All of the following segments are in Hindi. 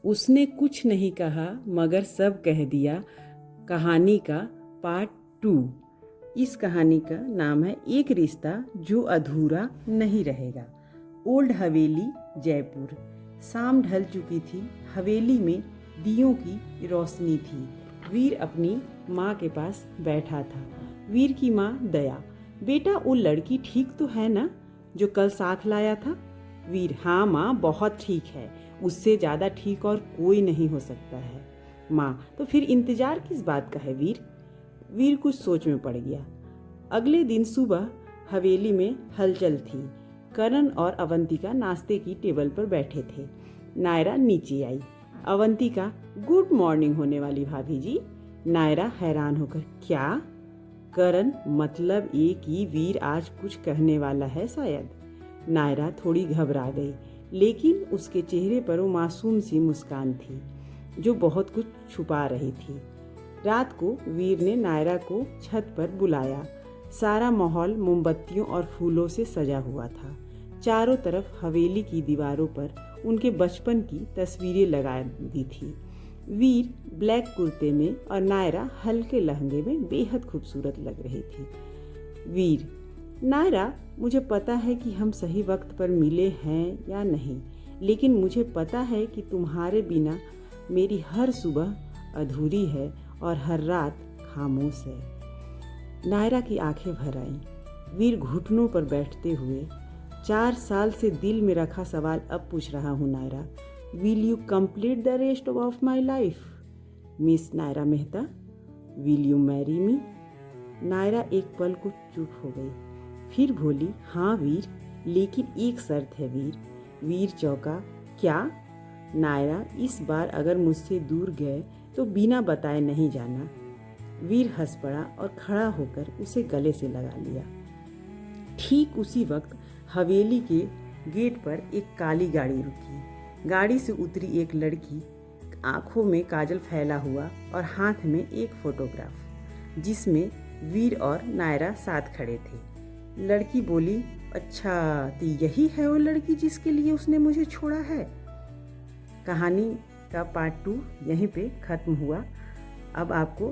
उसने कुछ नहीं कहा मगर सब कह दिया। कहानी का पार्ट 2। इस कहानी का नाम है एक रिश्ता जो अधूरा नहीं रहेगा। ओल्ड हवेली, जयपुर। शाम ढल चुकी थी। हवेली में दियों की रोशनी थी। वीर अपनी माँ के पास बैठा था। वीर की माँ दया, बेटा वो लड़की ठीक तो है ना जो कल साथ लाया था? वीर, हाँ माँ, बहुत ठीक है, उससे ज़्यादा ठीक और कोई नहीं हो सकता है। माँ, तो फिर इंतजार किस बात का है वीर? वीर कुछ सोच में पड़ गया। अगले दिन सुबह हवेली में हलचल थी। करण और अवंतिका नाश्ते की टेबल पर बैठे थे। नायरा नीचे आई। अवंतिका, गुड मॉर्निंग होने वाली भाभी जी। नायरा हैरान होकर, क्या? करण, मतलब ये कि वीर आज कुछ कहने वाला है शायद। नायरा थोड़ी घबरा गई, लेकिन उसके चेहरे पर वो मासूम सी मुस्कान थी जो बहुत कुछ छुपा रही थी। रात को वीर ने नायरा को छत पर बुलाया। सारा माहौल मोमबत्तियों और फूलों से सजा हुआ था। चारों तरफ हवेली की दीवारों पर उनके बचपन की तस्वीरें लगा दी थी। वीर ब्लैक कुर्ते में और नायरा हल्के लहंगे में बेहद खूबसूरत लग रही थी। वीर, नायरा, मुझे पता है कि हम सही वक्त पर मिले हैं या नहीं, लेकिन मुझे पता है कि तुम्हारे बिना मेरी हर सुबह अधूरी है और हर रात खामोश है। नायरा की आंखें भर आईं। वीर घुटनों पर बैठते हुए, 4 साल से दिल में रखा सवाल अब पूछ रहा हूँ Naira. Will you complete the rest of my life? Miss Naira Mehta, will you marry me? Naira एक पल को चुप हो गई, फिर बोली, हाँ वीर, लेकिन एक शर्त है वीर। वीर चौंका, क्या? नायरा, इस बार अगर मुझसे दूर गए तो बिना बताए नहीं जाना। वीर हंस पड़ा और खड़ा होकर उसे गले से लगा लिया। ठीक उसी वक्त हवेली के गेट पर एक काली गाड़ी रुकी। गाड़ी से उतरी एक लड़की, आंखों में काजल फैला हुआ और हाथ में एक फोटोग्राफ जिसमें वीर और नायरा साथ खड़े थे। लड़की बोली, अच्छा, तो यही है वो लड़की जिसके लिए उसने मुझे छोड़ा है। कहानी का पार्ट 2 यहीं पे ख़त्म हुआ। अब आपको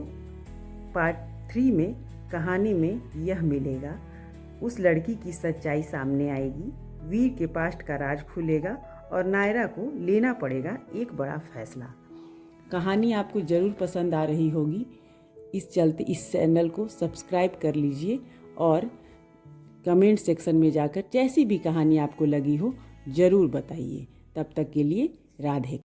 पार्ट 3 में कहानी में यह मिलेगा। उस लड़की की सच्चाई सामने आएगी, वीर के पास्ट का राज खुलेगा और नायरा को लेना पड़ेगा एक बड़ा फैसला। कहानी आपको ज़रूर पसंद आ रही होगी। इस चलते इस चैनल को सब्सक्राइब कर लीजिए और कमेंट सेक्शन में जाकर जैसी भी कहानी आपको लगी हो ज़रूर बताइए। तब तक के लिए राधे।